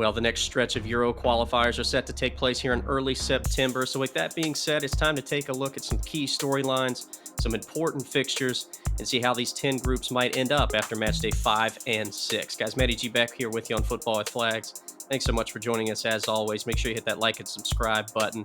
Well, the next stretch of Euro qualifiers are set to take place here in early September. So, with that being said, it's time to take a look at some key storylines, some important fixtures, and see how these 10 groups might end up after match day 5 and 6. Guys, Matty G back here with you on Football with Flags. Thanks so much for joining us as always. Make sure you hit that like and subscribe button,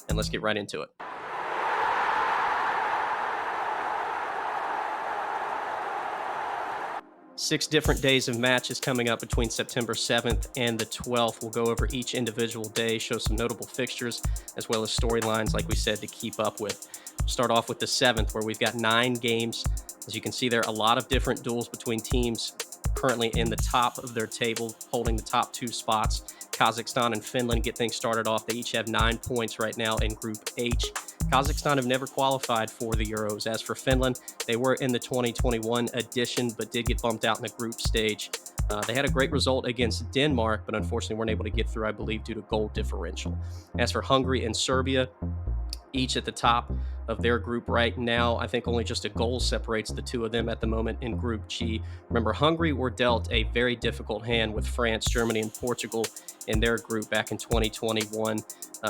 and let's get right into it. Six different days of matches coming up between September 7th and the 12th. We'll go over each individual day, show some notable fixtures, as well as storylines, like we said, to keep up with. We'll start off with the 7th, where we've got 9 games. As you can see there, a lot of different duels between teams currently in the top of their table, holding the top 2 spots. Kazakhstan and Finland get things started off. They each have 9 points right now in Group H. Kazakhstan have never qualified for the Euros. As for Finland, they were in the 2021 edition, but did get bumped out in the group stage. They had a great result against Denmark, but unfortunately weren't able to get through, I believe, due to goal differential. As for Hungary and Serbia, each at the top of their group right now. I think only just a goal separates the two of them at the moment in Group G. Remember, Hungary were dealt a very difficult hand with France, Germany, and Portugal in their group back in 2021.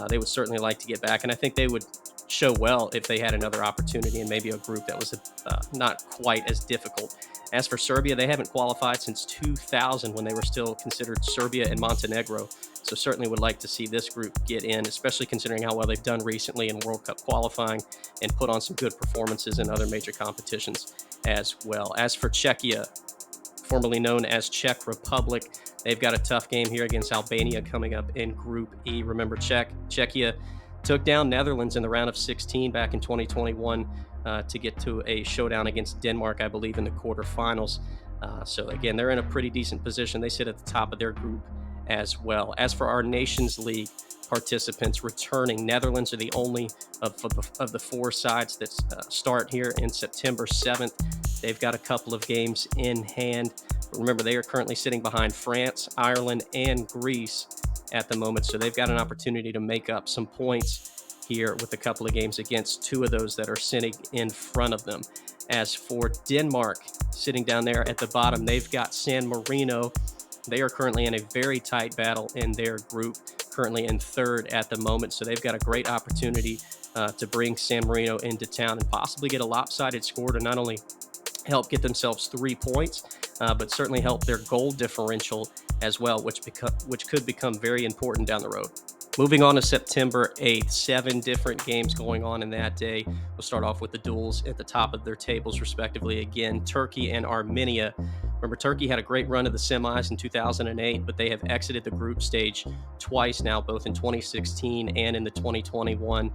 They would certainly like to get back, and I think they would show well if they had another opportunity in maybe a group that was not quite as difficult. As for Serbia, they haven't qualified since 2000 when they were still considered Serbia and Montenegro. So certainly would like to see this group get in, especially considering how well they've done recently in World Cup qualifying and put on some good performances in other major competitions as well. As for Czechia, formerly known as Czech Republic, they've got a tough game here against Albania coming up in Group E. Remember, Czechia took down Netherlands in the round of 16 back in 2021 to get to a showdown against Denmark, I believe, in the quarterfinals. So again, they're in a pretty decent position. They sit at the top of their group as well. As for our Nations League participants returning, Netherlands are the only of the 4 sides that start here in September 7th. They've got a couple of games in hand. But remember, they are currently sitting behind France, Ireland, and Greece at the moment. So they've got an opportunity to make up some points here with a couple of games against 2 of those that are sitting in front of them. As for Denmark, sitting down there at the bottom, they've got San Marino. They are currently in a very tight battle in their group, currently in 3rd at the moment. So they've got a great opportunity to bring San Marino into town and possibly get a lopsided score to not only help get themselves 3 points, but certainly help their goal differential as well, which could become very important down the road. Moving on to September 8th, 7 different games going on in that day. We'll start off with the duels at the top of their tables, respectively. Again, Turkey and Armenia. Remember, Turkey had a great run of the semis in 2008, but they have exited the group stage twice now, both in 2016 and in the 2021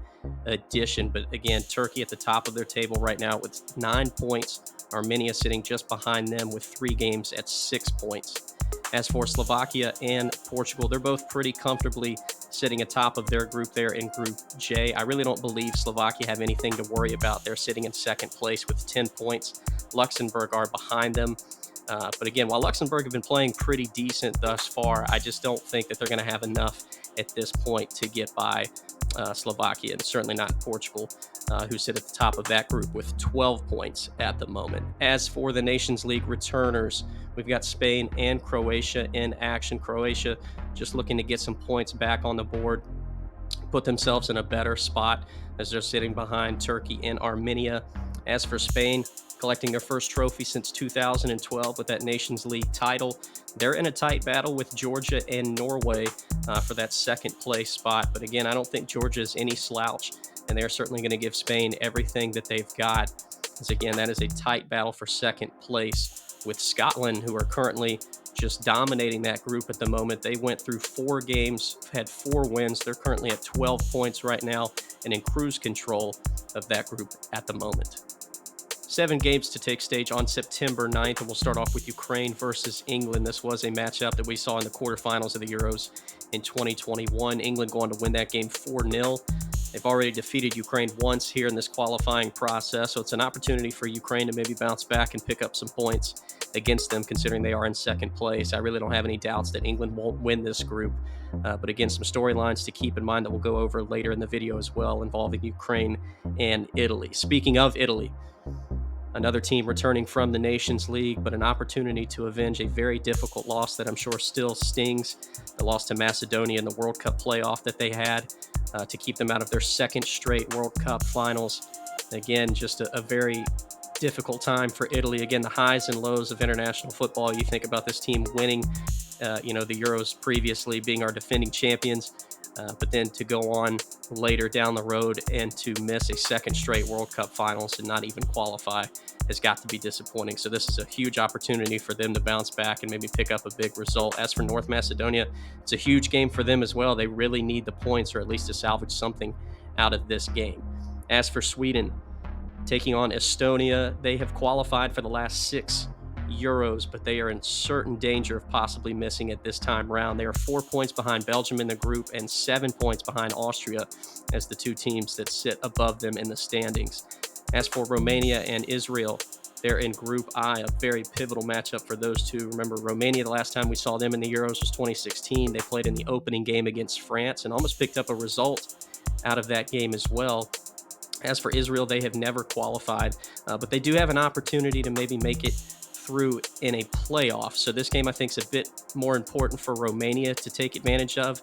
edition. But again, Turkey at the top of their table right now with 9 points. Armenia sitting just behind them with 3 games at 6 points. As for Slovakia and Portugal, they're both pretty comfortably sitting atop of their group there in Group J. I really don't believe Slovakia have anything to worry about. They're sitting in 2nd place with 10 points. Luxembourg are behind them. But again, while Luxembourg have been playing pretty decent thus far, I just don't think that they're going to have enough at this point to get by Slovakia, and certainly not Portugal, who sit at the top of that group with 12 points at the moment. As for the Nations League returners, we've got Spain and Croatia in action. Croatia just looking to get some points back on the board, put themselves in a better spot as they're sitting behind Turkey and Armenia. As for Spain, collecting their first trophy since 2012 with that Nations League title. They're in a tight battle with Georgia and Norway for that 2nd place spot. But again, I don't think Georgia is any slouch, and they're certainly going to give Spain everything that they've got. Because again, that is a tight battle for 2nd place with Scotland, who are currently just dominating that group at the moment. They went through 4 games, had 4 wins. They're currently at 12 points right now and in cruise control of that group at the moment. 7 games to take stage on September 9th, and we'll start off with Ukraine versus England. This was a matchup that we saw in the quarterfinals of the Euros in 2021. England going to win that game 4-0. They've already defeated Ukraine once here in this qualifying process, so it's an opportunity for Ukraine to maybe bounce back and pick up some points against them, considering they are in 2nd place. I really don't have any doubts that England won't win this group. But again, some storylines to keep in mind that we'll go over later in the video as well, involving Ukraine and Italy. Speaking of Italy, Another team returning from the Nations League, but an opportunity to avenge a very difficult loss that I'm sure still stings. The loss to Macedonia in the World Cup playoff that they had to keep them out of their second straight World Cup finals. Again, just a very difficult time for Italy. Again, the highs and lows of international football. You think about this team winning, the Euros previously, being our defending champions, but then to go on later down the road and to miss a second straight World Cup finals and not even qualify has got to be disappointing. So this is a huge opportunity for them to bounce back and maybe pick up a big result. As for North Macedonia, it's a huge game for them as well. They really need the points, or at least to salvage something out of this game. As for Sweden, taking on Estonia, they have qualified for the last 6 Euros, but they are in certain danger of possibly missing it this time round. They are 4 points behind Belgium in the group and 7 points behind Austria as the two teams that sit above them in the standings. As for Romania and Israel, they're in Group I, a very pivotal matchup for those two. Remember, Romania, the last time we saw them in the Euros was 2016. They played in the opening game against France and almost picked up a result out of that game as well. As for Israel, they have never qualified, but they do have an opportunity to maybe make it through in a playoff. So this game, I think, is a bit more important for Romania to take advantage of.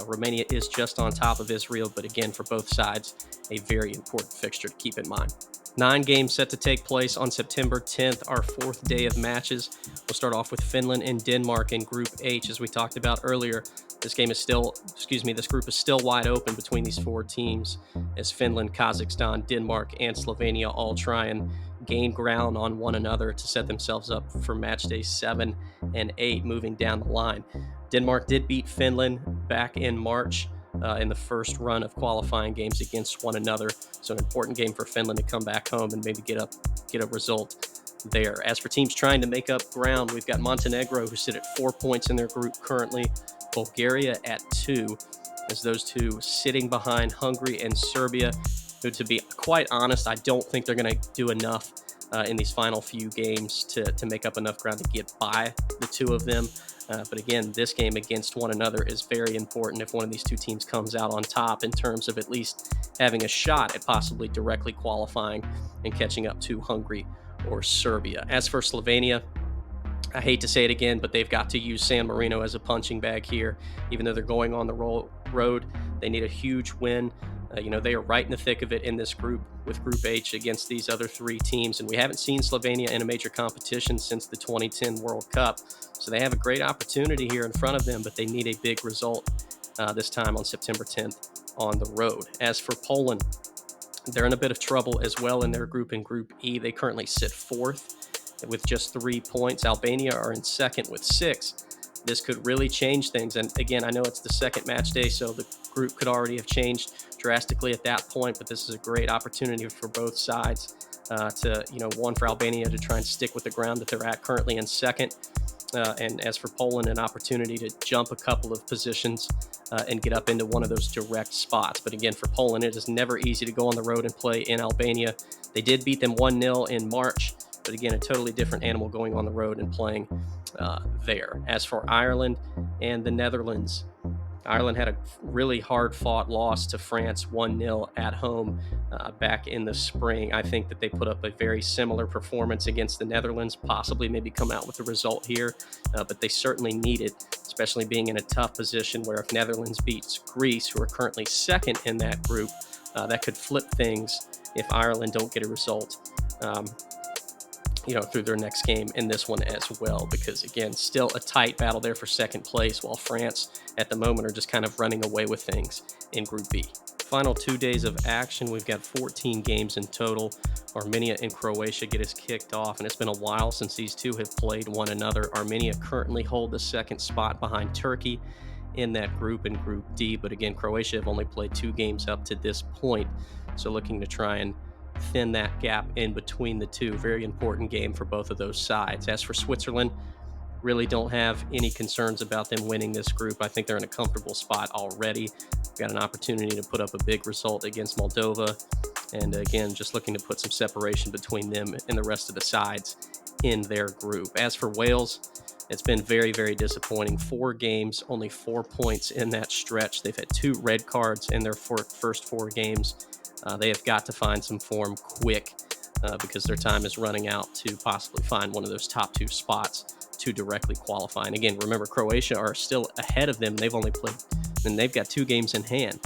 Romania is just on top of Israel, but again, for both sides, a very important fixture to keep in mind. 9 games set to take place on September 10th, our 4th day of matches. We'll start off with Finland and Denmark in Group H, as we talked about earlier. This group is still wide open between these 4 teams, as Finland, Kazakhstan, Denmark, and Slovenia all try and gain ground on one another to set themselves up for Matchday 7 and 8 moving down the line. Denmark did beat Finland back in March in the first run of qualifying games against one another. So an important game for Finland to come back home and maybe get a result there. As for teams trying to make up ground, we've got Montenegro, who sit at 4 points in their group currently, Bulgaria at 2, as those two sitting behind Hungary and Serbia, who, to be quite honest, I don't think they're going to do enough in these final few games to make up enough ground to get by the two of them. But again, this game against one another is very important if one of these two teams comes out on top in terms of at least having a shot at possibly directly qualifying and catching up to Hungary or Serbia. As for Slovenia, I hate to say it again, but they've got to use San Marino as a punching bag here. Even though they're going on the road, they need a huge win. They are right in the thick of it in this group with Group H against these other 3 teams. And we haven't seen Slovenia in a major competition since the 2010 World Cup. So they have a great opportunity here in front of them, but they need a big result this time on September 10th on the road. As for Poland, they're in a bit of trouble as well in their group. In Group E, they currently sit 4th with just 3 points. Albania are in 2nd with 6. This could really change things. And again, I know it's the second match day, so the group could already have changed drastically at that point, but this is a great opportunity for both sides one for Albania to try and stick with the ground that they're at currently in 2nd. And as for Poland, an opportunity to jump a couple of positions and get up into one of those direct spots. But again, for Poland, it is never easy to go on the road and play in Albania. They did beat them 1-0 in March, but again, a totally different animal going on the road and playing there. As for Ireland and the Netherlands, Ireland had a really hard-fought loss to France 1-0 at home back in the spring. I think that they put up a very similar performance against the Netherlands, possibly maybe come out with a result here, but they certainly need it, especially being in a tough position where if Netherlands beats Greece, who are currently 2nd in that group, that could flip things if Ireland don't get a result through their next game in this one as well, because again, still a tight battle there for 2nd place, while France at the moment are just kind of running away with things in Group B. Final 2 days of action, we've got 14 games in total. Armenia and Croatia get us kicked off, and it's been a while since these two have played one another. Armenia currently hold the 2nd spot behind Turkey in that group in Group D, but again, Croatia have only played 2 games up to this point, so looking to try and thin that gap in between the two. Very important game for both of those sides. As for Switzerland, really don't have any concerns about them winning this group. I think they're in a comfortable spot already. Got an opportunity to put up a big result against Moldova, and again, just looking to put some separation between them and the rest of the sides in their group. As for Wales, it's been very, very disappointing. 4 games, only 4 points in that stretch. They've had 2 red cards in their first 4 games. They have got to find some form quick because their time is running out to possibly find one of those top two spots to directly qualify. And again, remember, Croatia are still ahead of them. They've only played, and they've got 2 games in hand.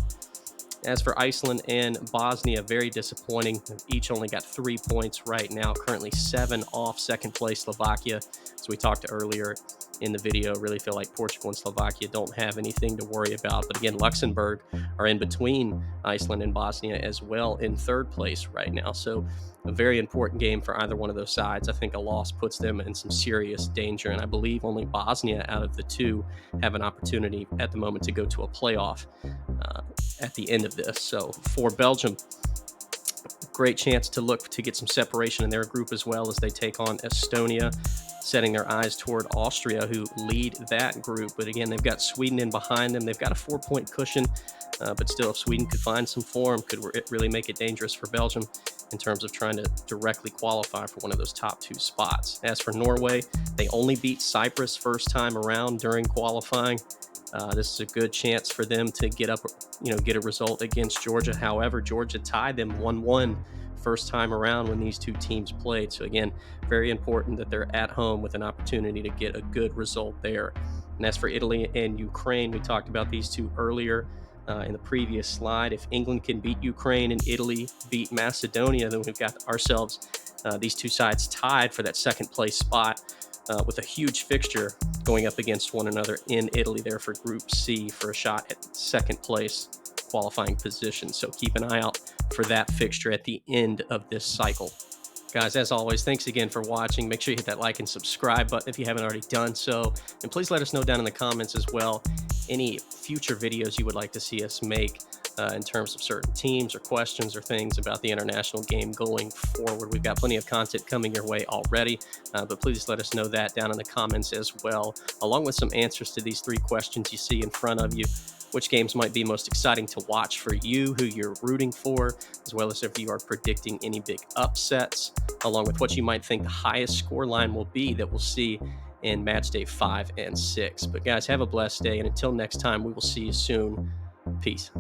As for Iceland and Bosnia, very disappointing. Each only got 3 points right now, currently 7 off second place Slovakia. As we talked earlier in the video, really feel like Portugal and Slovakia don't have anything to worry about. But again, Luxembourg are in between Iceland and Bosnia as well in third place right now. So a very important game for either one of those sides. I think a loss puts them in some serious danger. And I believe only Bosnia out of the two have an opportunity at the moment to go to a playoff at the end of this. So for Belgium, great chance to look to get some separation in their group as well as they take on Estonia, setting their eyes toward Austria, who lead that group. But again, they've got Sweden in behind them. They've got a 4-point cushion, but still, if Sweden could find some form, could it really make it dangerous for Belgium in terms of trying to directly qualify for one of those top 2 spots. As for Norway, they only beat Cyprus first time around during qualifying. This is a good chance for them to get a result against Georgia. However, Georgia tied them 1-1 first time around when these two teams played. So again, very important that they're at home with an opportunity to get a good result there. And as for Italy and Ukraine, we talked about these two earlier in the previous slide. If England can beat Ukraine and Italy beat Macedonia, then we've got ourselves these two sides tied for that second place spot. With a huge fixture going up against one another in Italy there for Group C for a shot at second place qualifying position. So keep an eye out for that fixture at the end of this cycle. Guys, as always, thanks again for watching. Make sure you hit that like and subscribe button if you haven't already done so. And please let us know down in the comments as well any future videos you would like to see us make in terms of certain teams or questions or things about the international game going forward. We've got plenty of content coming your way already, but please let us know that down in the comments as well, along with some answers to these 3 questions you see in front of you. Which games might be most exciting to watch for you, who you're rooting for, as well as if you are predicting any big upsets, along with what you might think the highest score line will be that we'll see in Matchday 5 and 6. But guys, have a blessed day, and until next time, we will see you soon. Peace.